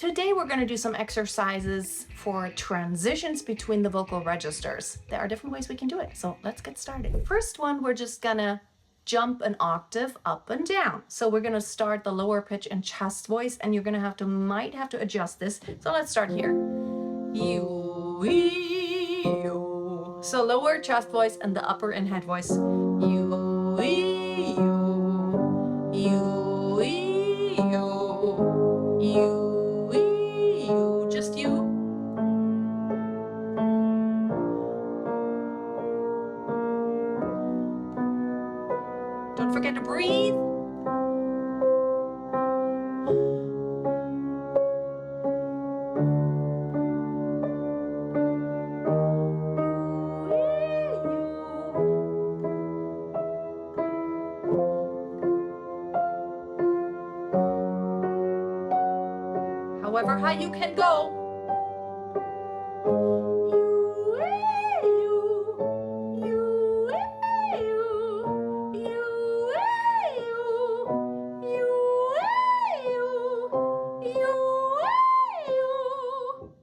Today we're going to do some exercises for transitions between the vocal registers. There are different ways we can do it, so let's get started. First one, we're just gonna jump an octave up and down. So we're gonna start the lower pitch and chest voice, and you're gonna might have to adjust this. So let's start here. You, you. So lower chest voice and the upper and head voice. You, you, you, you, you. Just you. Don't forget to breathe. However high you can go.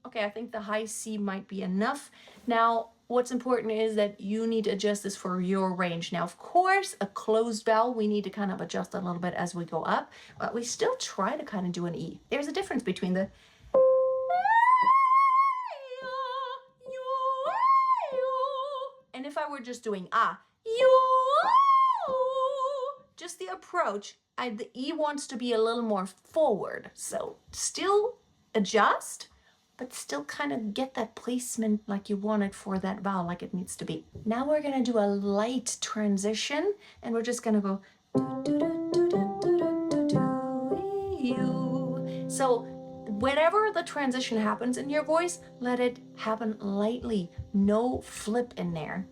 Okay, I think the high C might be enough. Now, what's important is that you need to adjust this for your range. Now, of course, a closed vowel, we need to kind of adjust a little bit as we go up, but we still try to kind of do an E. There's a difference between the and if I were just doing just the approach, the E wants to be a little more forward. So still adjust, but still kind of get that placement like you want it for that vowel, like it needs to be. Now we're gonna do a light transition, and we're just gonna go so whenever the transition happens in your voice, let it happen lightly, no flip in there.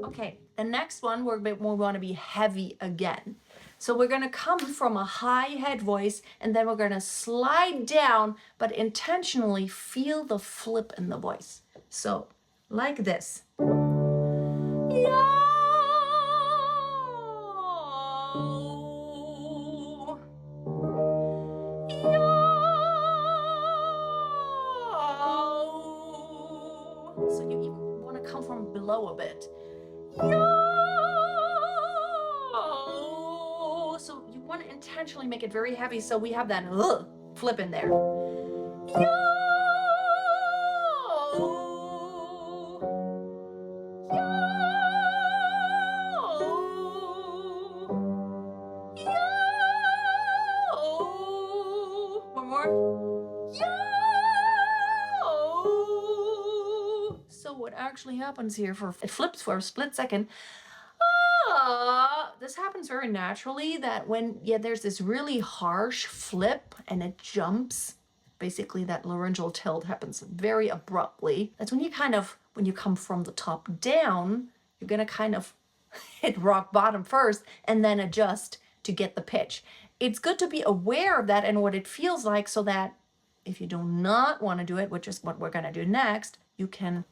Okay, the next one, we want to be heavy again. So we're going to come from a high head voice, and then we're going to slide down, but intentionally feel the flip in the voice. So, like this. So you even want to come from below a bit. So you want to intentionally make it very heavy, so we have that flip in there. One more. So what actually happens here, it flips for a split second. This happens very naturally, that when there's this really harsh flip and it jumps, basically that laryngeal tilt happens very abruptly. That's when you when you come from the top down, you're gonna kind of hit rock bottom first and then adjust to get the pitch. It's good to be aware of that and what it feels like, so that if you do not want to do it, which is what we're gonna do next, you can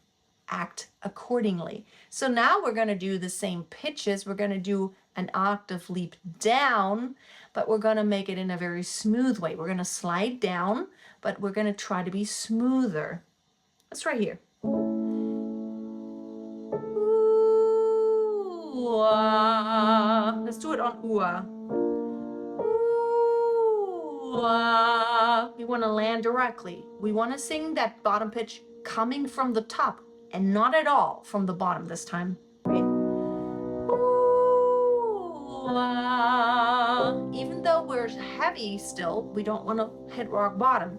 act accordingly. So now we're going to do the same pitches. We're going to do an octave leap down, but we're going to make it in a very smooth way. We're going to slide down, but we're going to try to be smoother. Let's try here. Let's do it on ooh. We want to land directly. We want to sing that bottom pitch coming from the top, and not at all from the bottom this time. Even though we're heavy still, we don't want to hit rock bottom.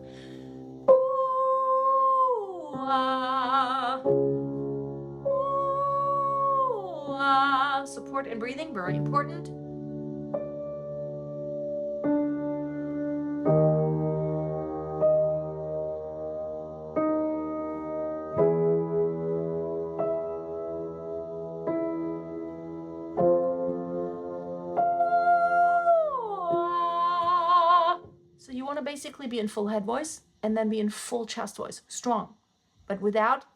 Support and breathing, very important. So you want to basically be in full head voice and then be in full chest voice, strong, but without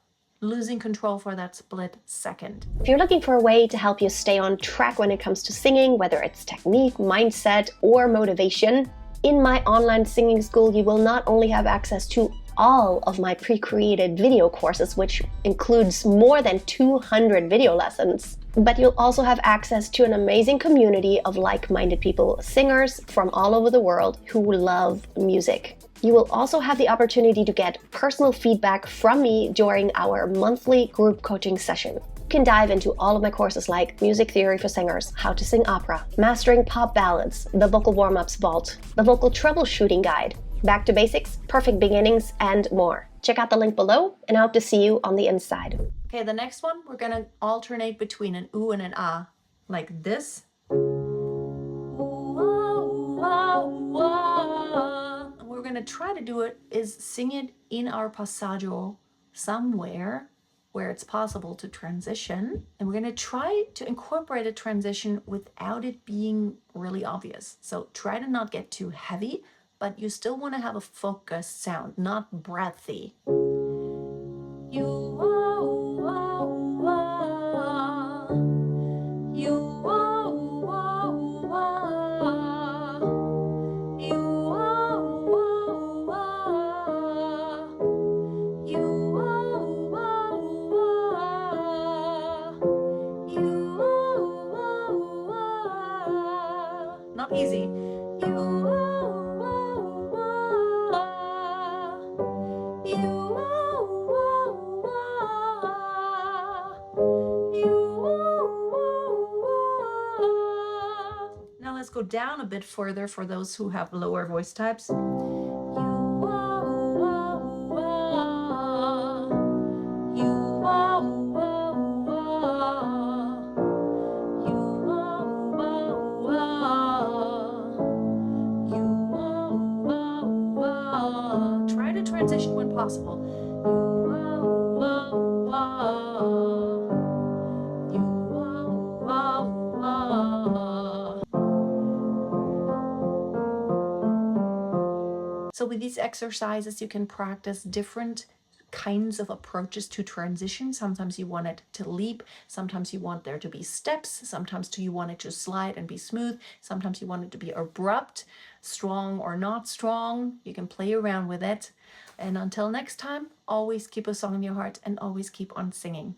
losing control for that split second. If you're looking for a way to help you stay on track when it comes to singing, whether it's technique, mindset, or motivation, in my online singing school, you will not only have access to all of my pre-created video courses, which includes more than 200 video lessons, but you'll also have access to an amazing community of like-minded people, singers from all over the world who love music. You will also have the opportunity to get personal feedback from me during our monthly group coaching session. You can dive into all of my courses like Music Theory for Singers, How to Sing Opera, Mastering Pop Ballads, the Vocal Warm-Ups Vault, the Vocal Troubleshooting Guide, Back to Basics, Perfect Beginnings, and more. Check out the link below, and I hope to see you on the inside. Okay, the next one, we're gonna alternate between an oo and an ah, like this. And we're gonna try to do it is sing it in our passaggio somewhere where it's possible to transition. And we're gonna try to incorporate a transition without it being really obvious. So try to not get too heavy, but you still wanna have a focused sound, not breathy. Not easy. Now let's go down a bit further for those who have lower voice types. Try to transition when possible. So with these exercises, you can practice different kinds of approaches to transition. Sometimes you want it to leap, sometimes you want there to be steps, sometimes you want it to slide and be smooth, sometimes you want it to be abrupt, strong or not strong. You can play around with it. And until next time, always keep a song in your heart and always keep on singing.